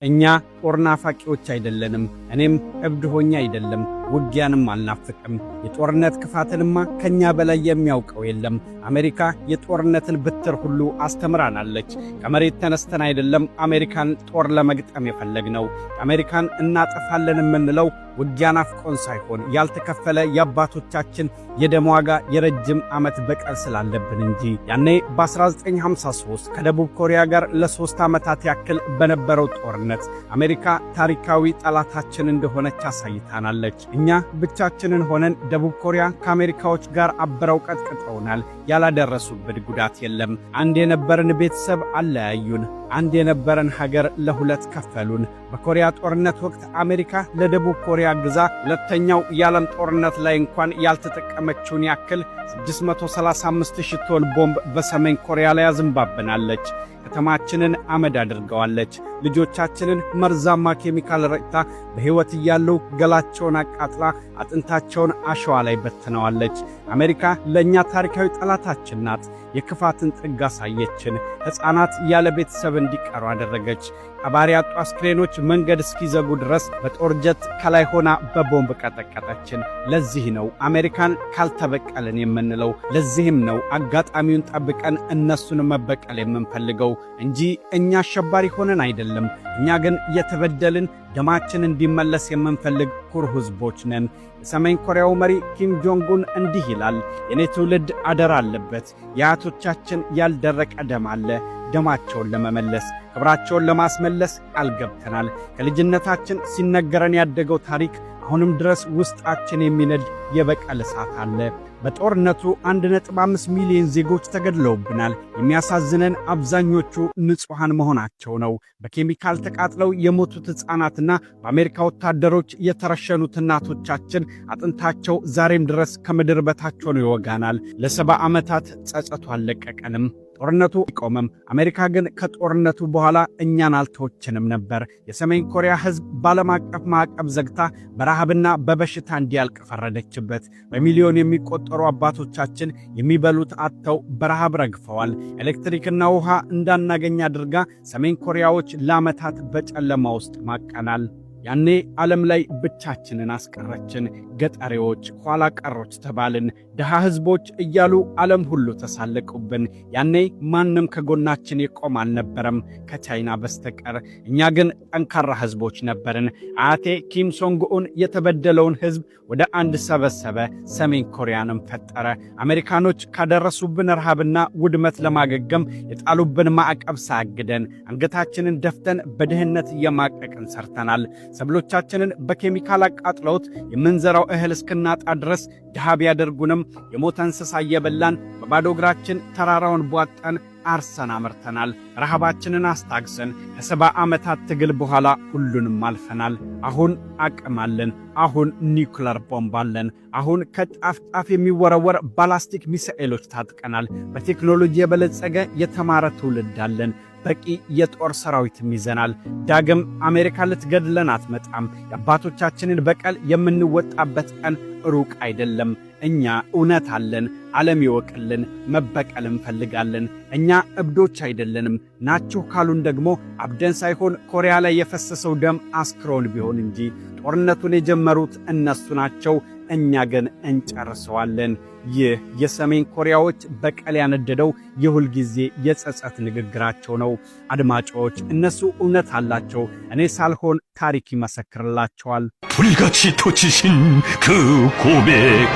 እኛ ጦርና ፋቂዎች አይደለንም። እኔም እብድ ሆኜ አይደለም፣ ውጊያንም አልናፍቅም። የጦርነት ክፋትንማ ከኛ በላይ የሚያውቀው የለም። አሜሪካ የጦርነትን ብትር ሁሉ አስተምራናለች። ከመሬት ተነስተን አይደለም አሜሪካን ጦር ለመግጠም የፈለግነው። አሜሪካን እናጠፋለን የምንለው ውጊያ ናፍቆን ሳይሆን ያልተከፈለ የአባቶቻችን የደም ዋጋ የረጅም ዓመት በቀል ስላለብን እንጂ። ያኔ በ1953 ከደቡብ ኮሪያ ጋር ለ3 ዓመታት ያክል በነበረው ጦርነት አሜሪካ ታሪካዊ ጠላታችን እንደሆነች አሳይታናለች። እኛ ብቻችንን ሆነን ደቡብ ኮሪያ ከአሜሪካዎች ጋር አብረው ቀጥቅጠውናል። ያላደረሱብን ጉዳት የለም። አንድ የነበረን ቤተሰብ አለያዩን። አንድ የነበረን ሀገር ለሁለት ከፈሉን። በኮሪያ ጦርነት ወቅት አሜሪካ ለደቡብ ኮሪያ ግዛ ሁለተኛው የዓለም ጦርነት ላይ እንኳን ያልተጠቀመችውን ያክል 635,000 ቶን ቦምብ በሰሜን ኮሪያ ላይ አዝንባብናለች። ከተማችንን አመድ አድርገዋለች። ልጆቻችንን መርዛማ ኬሚካል ረጭታ በሕይወት እያሉ ገላቸውን አቃጥላ አጥንታቸውን አሸዋ ላይ በትነዋለች። አሜሪካ ለእኛ ታሪካዊ ጠላታችን ናት። የክፋትን ጥግ አሳየችን። ሕፃናት ያለ ቤተሰብ እንዲቀሩ አደረገች። ቀባሪ ያጡ አስክሬኖች መንገድ እስኪዘጉ ድረስ በጦር ጀት ከላይ ሆና በቦምብ ቀጠቀጠችን። ለዚህ ነው አሜሪካን ካልተበቀልን የምንለው። ለዚህም ነው አጋጣሚውን ጠብቀን እነሱን መበቀል የምንፈልገው እንጂ እኛ አሸባሪ ሆነን አይደለም። እኛ ግን የተበደልን ደማችን እንዲመለስ የምንፈልግ ኩሩ ሕዝቦች ነን። የሰሜን ኮሪያው መሪ ኪም ጆንግ ኡን እንዲህ ይላል፣ የኔ ትውልድ አደራ አለበት። የአያቶቻችን ያልደረቀ ደም አለ። ደማቸውን ለመመለስ ክብራቸውን ለማስመለስ ቃል ገብተናል። ከልጅነታችን ሲነገረን ያደገው ታሪክ አሁንም ድረስ ውስጣችን የሚነድ የበቀል እሳት አለ። በጦርነቱ 1.5 ሚሊዮን ዜጎች ተገድለውብናል። የሚያሳዝነን አብዛኞቹ ንጹሐን መሆናቸው ነው። በኬሚካል ተቃጥለው የሞቱት ሕፃናትና በአሜሪካ ወታደሮች የተረሸኑት እናቶቻችን አጥንታቸው ዛሬም ድረስ ከምድር በታች ሆኖ ይወጋናል። ለ70 ዓመታት ጸጸቱ አልለቀቀንም። ጦርነቱ አይቆምም። አሜሪካ ግን ከጦርነቱ በኋላ እኛን አልተወችንም ነበር። የሰሜን ኮሪያ ሕዝብ ባለም አቀፍ ማዕቀብ ዘግታ በረሃብና በበሽታ እንዲያልቅ ፈረደችበት። በሚሊዮን የሚቆጠሩ አባቶቻችን የሚበሉት አጥተው በረሃብ ረግፈዋል። ኤሌክትሪክና ውሃ እንዳናገኝ አድርጋ ሰሜን ኮሪያዎች ለዓመታት በጨለማ ውስጥ ማቀናል። ያኔ ዓለም ላይ ብቻችንን አስቀረችን። ገጠሬዎች፣ ኋላ ቀሮች ተባልን። ድሃ ሕዝቦች እያሉ ዓለም ሁሉ ተሳለቁብን። ያኔ ማንም ከጎናችን የቆም አልነበረም ከቻይና በስተቀር። እኛ ግን ጠንካራ ሕዝቦች ነበርን። አያቴ ኪም ሶንግ ኡን የተበደለውን ሕዝብ ወደ አንድ ሰበሰበ፣ ሰሜን ኮሪያንም ፈጠረ። አሜሪካኖች ካደረሱብን ረሃብና ውድመት ለማገገም የጣሉብን ማዕቀብ ሳያግደን አንገታችንን ደፍተን በድህነት እየማቀቅን ሰርተናል። ሰብሎቻችንን በኬሚካል አቃጥለውት የምንዘራው እህል እስክናጣ ድረስ ድሃ ቢያደርጉንም የሞተ እንስሳ እየበላን በባዶ እግራችን ተራራውን ቧጠን አርሰን አመርተናል። ረሃባችንን አስታግሰን ከ70 ዓመታት ትግል በኋላ ሁሉንም አልፈናል። አሁን አቅም አለን። አሁን ኒውክለር ቦምብ አለን። አሁን ከጫፍ ጫፍ የሚወረወር ባላስቲክ ሚሳኤሎች ታጥቀናል። በቴክኖሎጂ የበለጸገ የተማረ ትውልድ አለን። በቂ የጦር ሰራዊትም ይዘናል። ዳግም አሜሪካ ልትገድለን አትመጣም። የአባቶቻችንን በቀል የምንወጣበት ቀን ሩቅ አይደለም። እኛ እውነት አለን። ዓለም ይወቅልን። መበቀል እንፈልጋለን። እኛ እብዶች አይደለንም። ናችሁ ካሉን ደግሞ አብደን ሳይሆን ኮሪያ ላይ የፈሰሰው ደም አስክሮን ቢሆን እንጂ። ጦርነቱን የጀመሩት እነሱ ናቸው። እኛ ግን እንጨርሰዋለን። ይህ የሰሜን ኮሪያዎች በቀል ያነደደው የሁል ጊዜ የጸጸት ንግግራቸው ነው። አድማጮች፣ እነሱ እውነት አላቸው። እኔ ሳልሆን ታሪክ ይመሰክርላቸዋል። 불같이 터치신 그 고백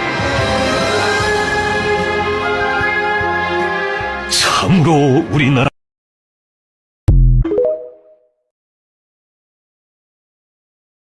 참으로 우리나라